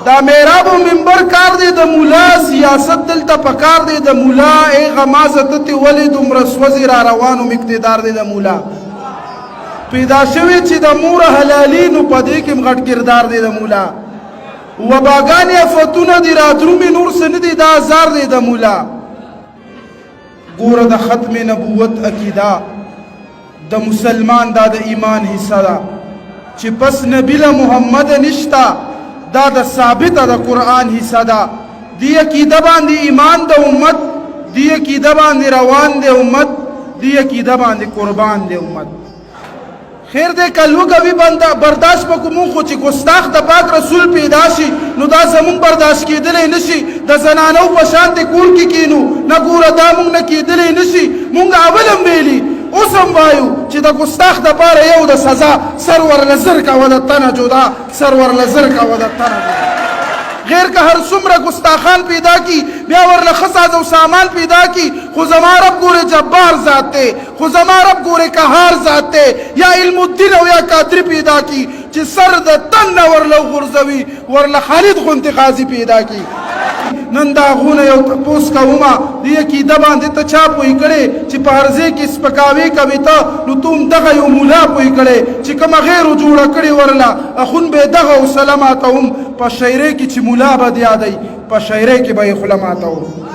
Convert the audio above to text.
دا میراب و منبر کار دی د مولا سیاست دلته پکار دی د مولا ای غمازت ولی دومره سوځي را روانو مقتدار دی د مولا پیدا شوی چې د مور حلالي نو په دې کې غټ کردار دی د مولا وباګانې افتونه دي راتلومې نور څه نه دي دا ازار دی د مولا ګوره د ختم نبوت عقیده د مسلمان دا د ایمان حصہ ده چې پس نبی له محمد نشتا دا د ثابته د قرآن حصہ ده دی عقیده باندې ایمان د امت دی عقیده باندې روان د امت دی عقیده باندې قربان د امت خیر دې کلو کوي بندا برداشت وکمو خو چې ګستاخ د پاک رسول پیدا شي نو دا زمون برداشت کېدلې نشي د زنانو په شان ته کور کې کینو نه ګوره دا مونږ نه کېدلې نشي مونږ اولم ویلي اوس هم وایو چې د ګستاخ د پاره یو د سزا سرور لزر کا ود تنه جدا سرور لزر کا ود تنه غیر که هر څومره ګستاخان پیدا کی بیا ورله خساز او سامان پیدا کی خو زما رب ګوره جبار ذات ته خو زما رب ګوره قهار ذات ته یا علم الدین او یا قادر پیدا کی چې سر د تن ورله غرزوي ورله خالد غونتی غازی پیدا کی نن دا غونه یو تپوس کوما دی عقیده باندې ته چا پوي کړي چې په هرځه کې سپکاوي کوي ته نو توم دغه یو مولا پوي کړي چې کوم غیر جوړ کړي ورلا اخون به دغه سلاماتهم په شاعري کې چې مولا به یادای په شاعري کې به خلماتو